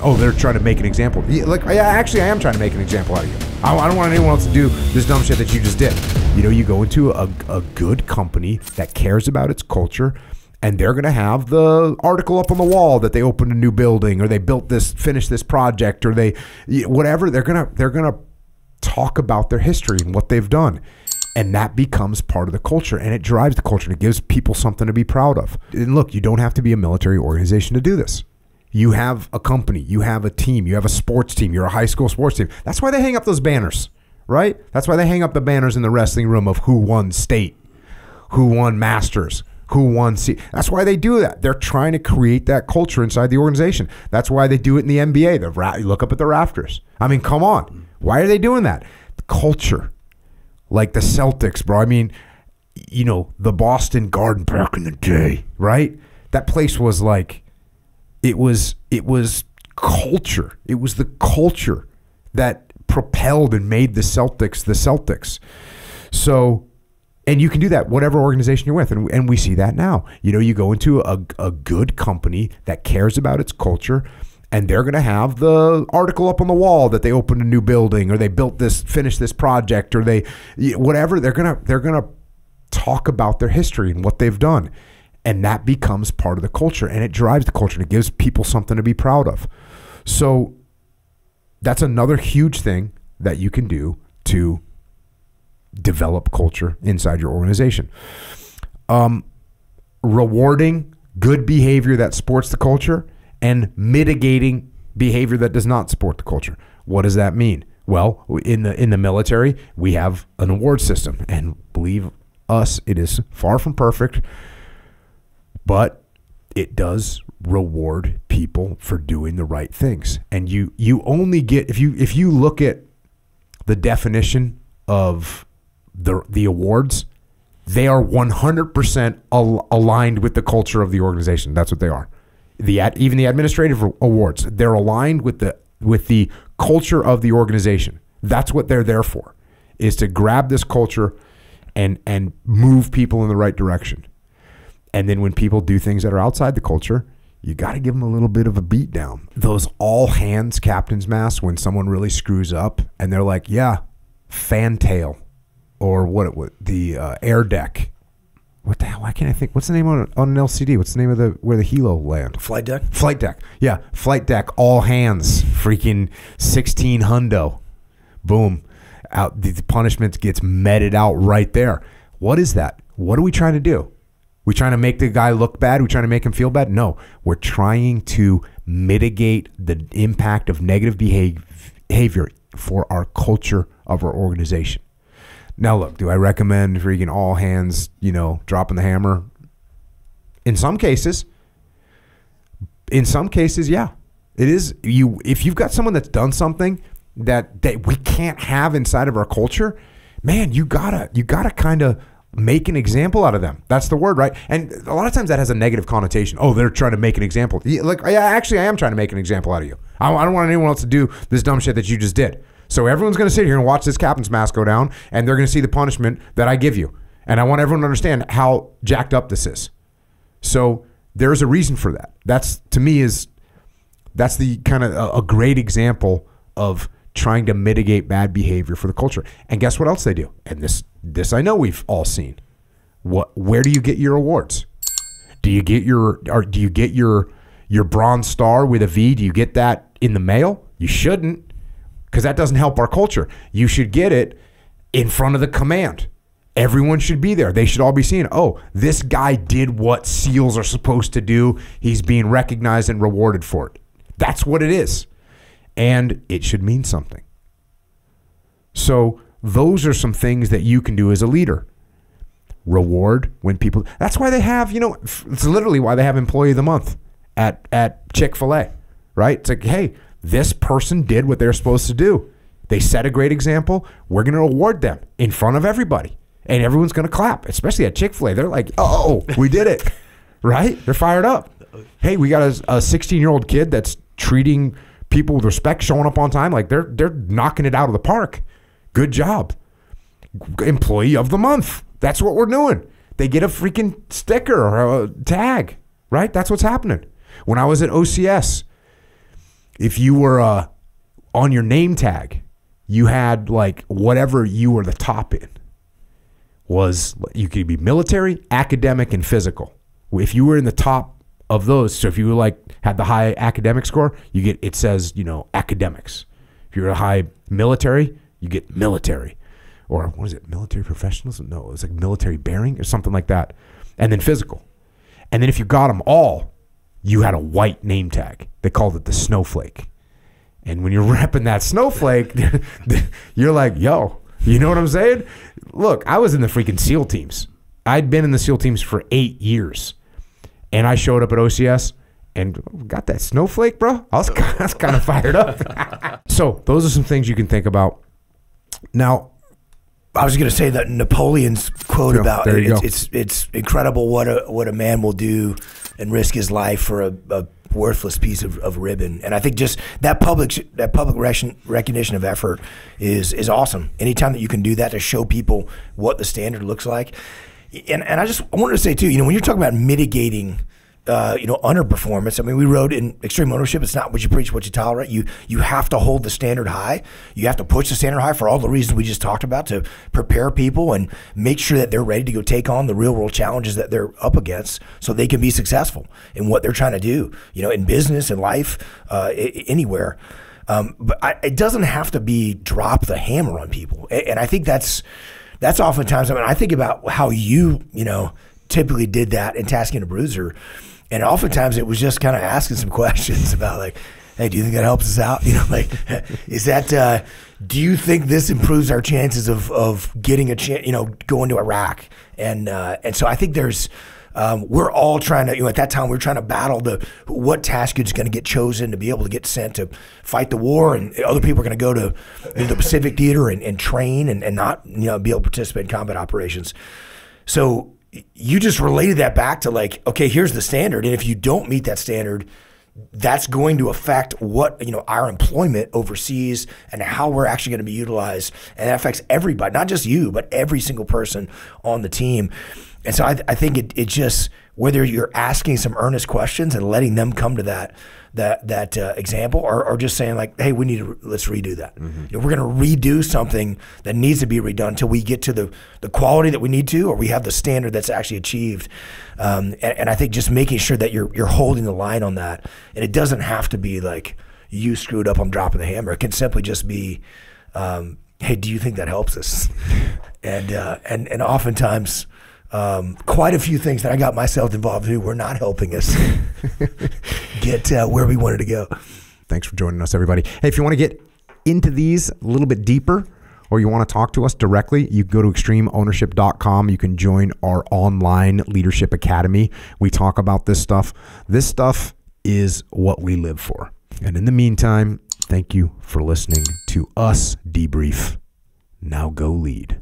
oh, they're trying to make an example. Yeah, like, actually, I am trying to make an example out of you. I don't want anyone else to do this dumb shit that you just did. You know, you go into a good company that cares about its culture, and they're going to have the article up on the wall that they opened a new building, or they finished this project, or whatever. They're gonna talk about their history and what they've done. And that becomes part of the culture, and it drives the culture, and it gives people something to be proud of. And look, you don't have to be a military organization to do this. You have a company, you have a team, you have a sports team, you're a high school sports team. That's why they hang up those banners, right? That's why they hang up the banners in the wrestling room of who won state, who won masters, who won That's why they do that. They're trying to create that culture inside the organization. That's why they do it in the NBA. You look up at the rafters. I mean, come on. Why are they doing that? The culture. Like the Celtics, bro. I mean, you know, the Boston Garden back in the day, right? That place was like, it was culture. It was the culture that propelled and made the Celtics. So, and you can do that whatever organization you're with, and we see that now. You know, you go into a good company that cares about its culture, and they're going to have the article up on the wall that they opened a new building, or they finished this project, or whatever. They're going to talk about their history and what they've done. And that becomes part of the culture, and it drives the culture, and it gives people something to be proud of. So that's another huge thing that you can do to develop culture inside your organization. Rewarding good behavior that supports the culture, and mitigating behavior that does not support the culture. What does that mean? Well, in the military, we have an award system, and believe us, it is far from perfect, but it does reward people for doing the right things. And you only get, if you look at the definition of the awards, they are 100% aligned with the culture of the organization. That's what they are. Even the administrative awards, they're aligned with the culture of the organization. That's what they're there for, is to grab this culture and move people in the right direction. And then when people do things that are outside the culture, you got to give them a little bit of a beat down. Those all hands captain's masks, when someone really screws up and they're like, yeah, fantail, or the air deck. What the hell? Why can't I think? What's the name on an LCD? What's the name of where the helo land? Flight deck? Flight deck. Yeah. Flight deck, all hands, freaking 16 hundo. Boom. Out. The punishment gets meted out right there. What is that? What are we trying to do? We trying to make the guy look bad? We trying to make him feel bad? No. We're trying to mitigate the impact of negative behavior for our culture of our organization. Now, look, do I recommend freaking all hands, dropping the hammer? In some cases, yeah. It is. If you've got someone that's done something that we can't have inside of our culture, man, you gotta kind of make an example out of them. That's the word, right? And a lot of times that has a negative connotation. Oh, they're trying to make an example. Actually, I am trying to make an example out of you. I don't want anyone else to do this dumb shit that you just did. So everyone's going to sit here and watch this captain's mask go down, and they're going to see the punishment that I give you. And I want everyone to understand how jacked up this is. So there's a reason for that. That's, to me, that's the kind of a great example of trying to mitigate bad behavior for the culture. And guess what else they do? And this I know we've all seen. Where do you get your awards? Do you get your Bronze Star with a V? Do you get that in the mail? You shouldn't, because that doesn't help our culture. You should get it in front of the command. Everyone should be there. They should all be seeing, oh, this guy did what SEALs are supposed to do. He's being recognized and rewarded for it. That's what it is. And it should mean something. So those are some things that you can do as a leader. Reward when people, that's why they have, it's literally why they have Employee of the Month at Chick-fil-A, right? It's like, hey, this person did what they're supposed to do. They set a great example. We're going to reward them in front of everybody. And everyone's going to clap, especially at Chick-fil-A. They're like, oh, we did it, right? They're fired up. Hey, we got a 16-year-old kid that's treating people with respect, showing up on time. Like they're knocking it out of the park. Good job. Employee of the Month. That's what we're doing. They get a freaking sticker or a tag, right? That's what's happening. When I was at OCS, if you were on your name tag, you had like whatever you were the top in was, you could be military, academic, and physical. If you were in the top of those, so if you were like had the high academic score, you get, it says, you know, academics. If you're a high military, you get military. Or what is it, military professionals? No, it was like military bearing or something like that. And then physical. And then if you got them all, you had a white name tag. They called it the snowflake. And when you're repping that snowflake, you're like, yo, you know what I'm saying? Look, I was in the freaking SEAL teams. I'd been in the SEAL teams for 8 years. And I showed up at OCS and got that snowflake, bro. I was kind of fired up. So those are some things you can think about. Now, I was going to say that Napoleon's quote about it's incredible what a man will do and risk his life for a worthless piece of ribbon. And I think just that public recognition of effort is awesome. Anytime that you can do that to show people what the standard looks like. And I wanted to say too, you know, when you're talking about mitigating underperformance. I mean, we wrote in Extreme Ownership, it's not what you preach, what you tolerate. You have to hold the standard high. You have to push the standard high for all the reasons we just talked about, to prepare people and make sure that they're ready to go take on the real world challenges that they're up against so they can be successful in what they're trying to do, you know, in business, in life, anywhere. But it doesn't have to be drop the hammer on people. And I think that's oftentimes, I mean, I think about how you typically did that in Tasking a Bruiser. And oftentimes it was just kind of asking some questions about like, hey, do you think that helps us out? You know, like, is that, do you think this improves our chances of getting a chance, going to Iraq? And so I think there's, we're all trying to, at that time we were trying to battle what task is going to get chosen to be able to get sent to fight the war, and other people are going to go to the Pacific Theater and train and not, be able to participate in combat operations. So you just related that back to like, okay, here's the standard. And if you don't meet that standard, that's going to affect what, our employment overseas and how we're actually going to be utilized. And that affects everybody, not just you, but every single person on the team. And so I think it just, whether you're asking some earnest questions and letting them come to that example, or just saying like, hey, let's redo that. Mm-hmm. We're going to redo something that needs to be redone until we get to the quality that we need to, or we have the standard that's actually achieved. And I think just making sure that you're holding the line on that, and it doesn't have to be like, you screwed up, I'm dropping the hammer. It can simply just be, hey, do you think that helps us? And oftentimes, quite a few things that I got myself involved in were not helping us get where we wanted to go. Thanks for joining us, everybody. Hey, if you want to get into these a little bit deeper, or you want to talk to us directly, you go to extremeownership.com. You can join our online leadership academy. We talk about this stuff. This stuff is what we live for. And in the meantime, thank you for listening to us debrief. Now go lead.